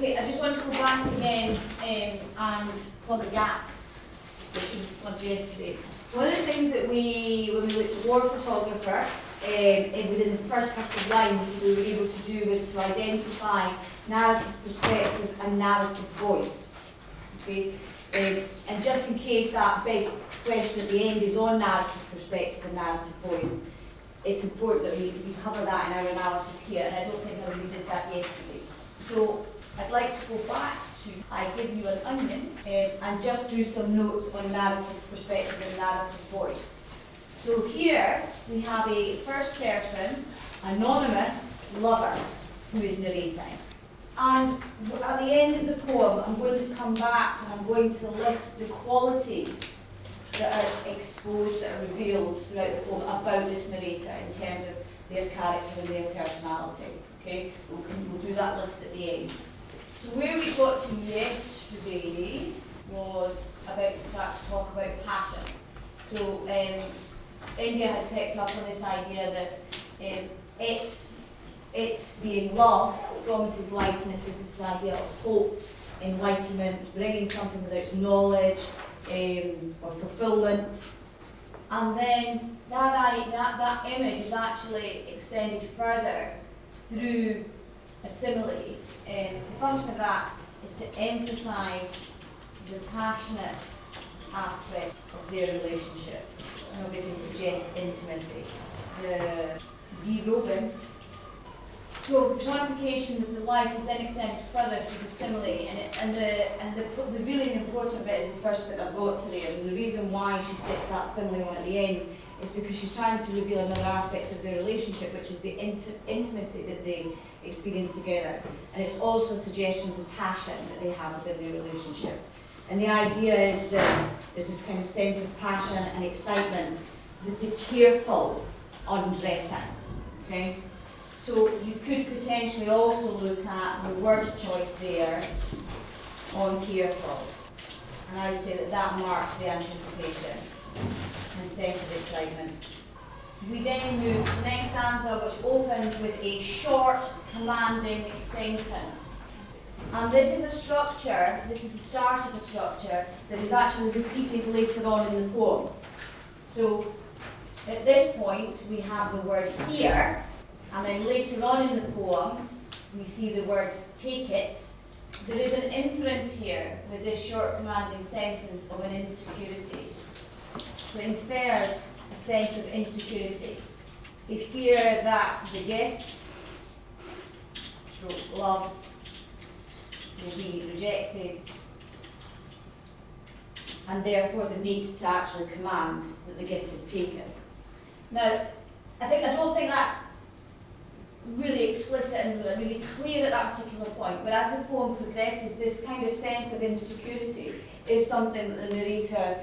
Okay, I just want to go back again and plug a gap, which we plugged yesterday. One of the things that when we looked at war photographer, within the first couple of lines we were able to do was to identify narrative perspective and narrative voice. Okay, and just in case that big question at the end is on narrative perspective and narrative voice, it's important that we cover that in our analysis here, and I don't think I really did that yesterday. So I'd like to go back to, I give you an onion, and just do some notes on narrative perspective and narrative voice. So here we have a first person, anonymous lover who is narrating. And at the end of the poem, I'm going to come back and I'm going to list the qualities that are exposed, that are revealed throughout the poem about this narrator in terms of their character and their personality. Okay, we'll do that list at the end. So where we got to yesterday was about to start to talk about passion. So India had picked up on this idea that it being love promises lightness, is this idea of hope, enlightenment, bringing something without its knowledge or fulfillment. And then that image is actually extended further through a simile. The function of that is to emphasise the passionate aspect of their relationship and obviously suggest intimacy. The derobing. So the personification with the light is then extended further through the simile, and the really important bit is the first bit I've got to there. And the reason why she sticks that simile on at the end is because she's trying to reveal another aspect of their relationship, which is the intimacy that they experience together. And it's also a suggestion of the passion that they have within their relationship. And the idea is that there's this kind of sense of passion and excitement with the careful undressing. Okay? So you could potentially also look at the word choice there on careful. And I would say that that marks the anticipation and sense of excitement. We then move to the next stanza, which opens with a short, commanding sentence. And this is a structure, this is the start of a structure that is actually repeated later on in the poem. So at this point, we have the word here, and then later on in the poem, we see the words take it. There is an inference here with this short commanding sentence of an insecurity. So it infers a sense of insecurity, a fear that the gift, stroke love, will be rejected, and therefore the need to actually command that the gift is taken. Now, I don't think that's really explicit and really clear at that particular point, but as the poem progresses, this kind of sense of insecurity is something that the narrator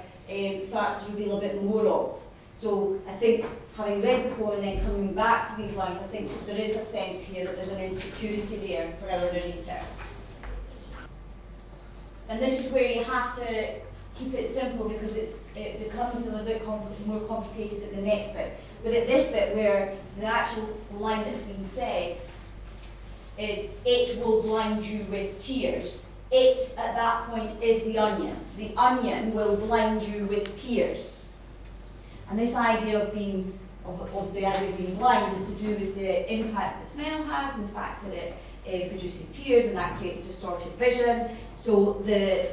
starts to reveal a bit more of. So I think, having read the poem and then coming back to these lines, I think there is a sense here that there's an insecurity there for our narrator. And this is where you have to keep it simple, because it becomes a little bit more complicated at the next bit. But at this bit, where the actual line that's being said is, it will blind you with tears. It, at that point, is the onion. The onion will blind you with tears. And this idea of the idea of being blind is to do with the impact the smell has, and the fact that it produces tears, and that creates distorted vision. So the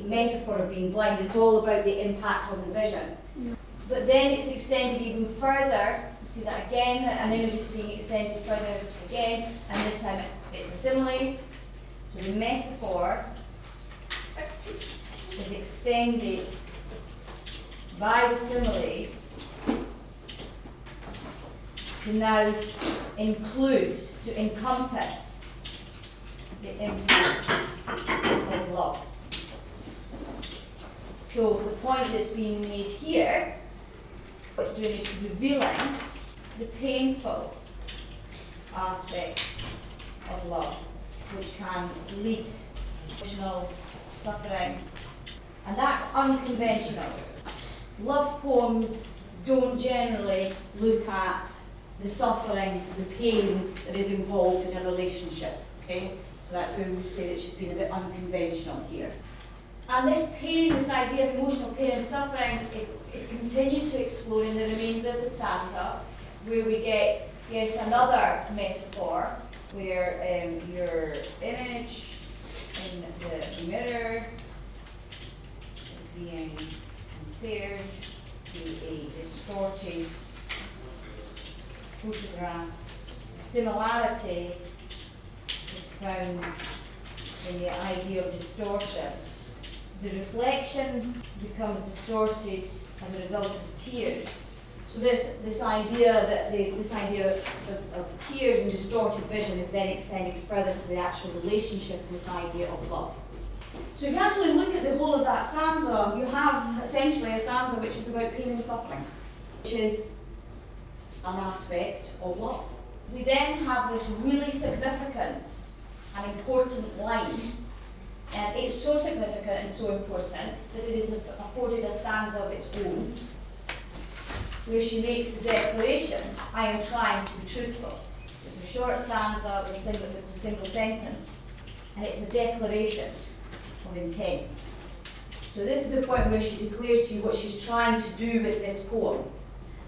metaphor of being blind is all about the impact on the vision. But then it's extended even further. You see that again, an image is being extended further again, and this time it's a simile. So the metaphor is extended by the simile to now include, to encompass the impact of love. So the point that's being made here, what it's doing is revealing the painful aspect of love, which can lead to emotional suffering, and that's unconventional. Love poems don't generally look at the suffering, the pain that is involved in a relationship. Okay, So that's where we say that she's been a bit unconventional here. And this pain, this idea of emotional pain and suffering is continued to explore in the remainder of the stanza, where we get yet another metaphor, where your image in the mirror is being compared to a distorted photograph. The similarity is found in the idea of distortion. The reflection becomes distorted as a result of tears. So this idea that this idea of tears and distorted vision is then extended further to the actual relationship with this idea of love. So if you actually look at the whole of that stanza, you have essentially a stanza which is about pain and suffering, which is an aspect of love. We then have this really significant and important line. And it's so significant and so important that it is afforded a stanza of its own, where she makes the declaration, I am trying to be truthful. It's a short stanza with a single sentence, and it's a declaration of intent. So this is the point where she declares to you what she's trying to do with this poem.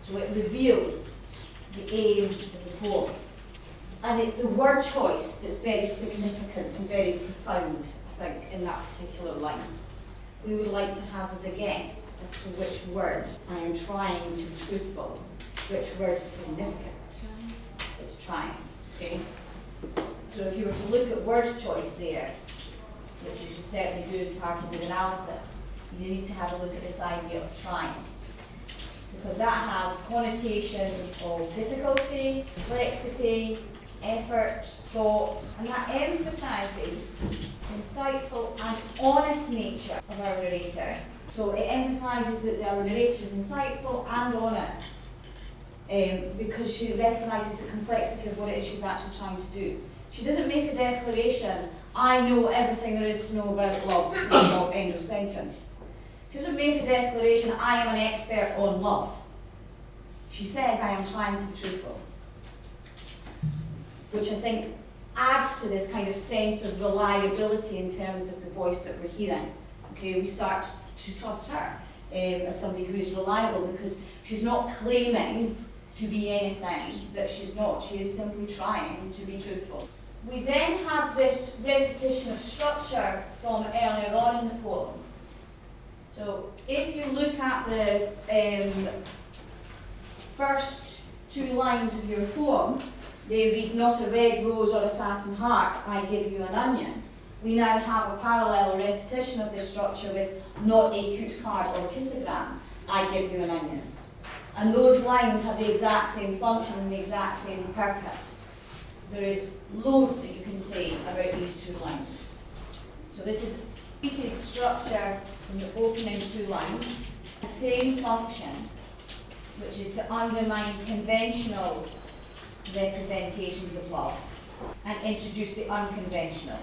So it reveals the aim of the poem. And it's the word choice that's very significant and very profound, I think, in that particular line. We would like to hazard a guess as to which word I am trying to be truthful, which word is significant. It's trying, okay? So if you were to look at word choice there, which you should certainly do as part of your analysis, you need to have a look at this idea of trying. Because that has connotations of difficulty, complexity, effort, thought, and that emphasises the insightful and honest nature of our narrator. So it emphasises that our narrator is insightful and honest, because she recognises the complexity of what it is she's actually trying to do. She doesn't make a declaration, I know everything there is to know about love, end of sentence. She doesn't make a declaration, I am an expert on love. She says, I am trying to be truthful. Which I think adds to this kind of sense of reliability in terms of the voice that we're hearing. Okay, we start to trust her as somebody who is reliable, because she's not claiming to be anything that she's not. She is simply trying to be truthful. We then have this repetition of structure from earlier on in the poem. So if you look at the first two lines of your poem, they read, not a red rose or a satin heart, I give you an onion. We now have a parallel repetition of this structure with not a cute card or kissogram, I give you an onion. And those lines have the exact same function and the exact same purpose. There is loads that you can say about these two lines. So this is repeated structure from the opening two lines, the same function, which is to undermine conventional representations of love and introduce the unconventional.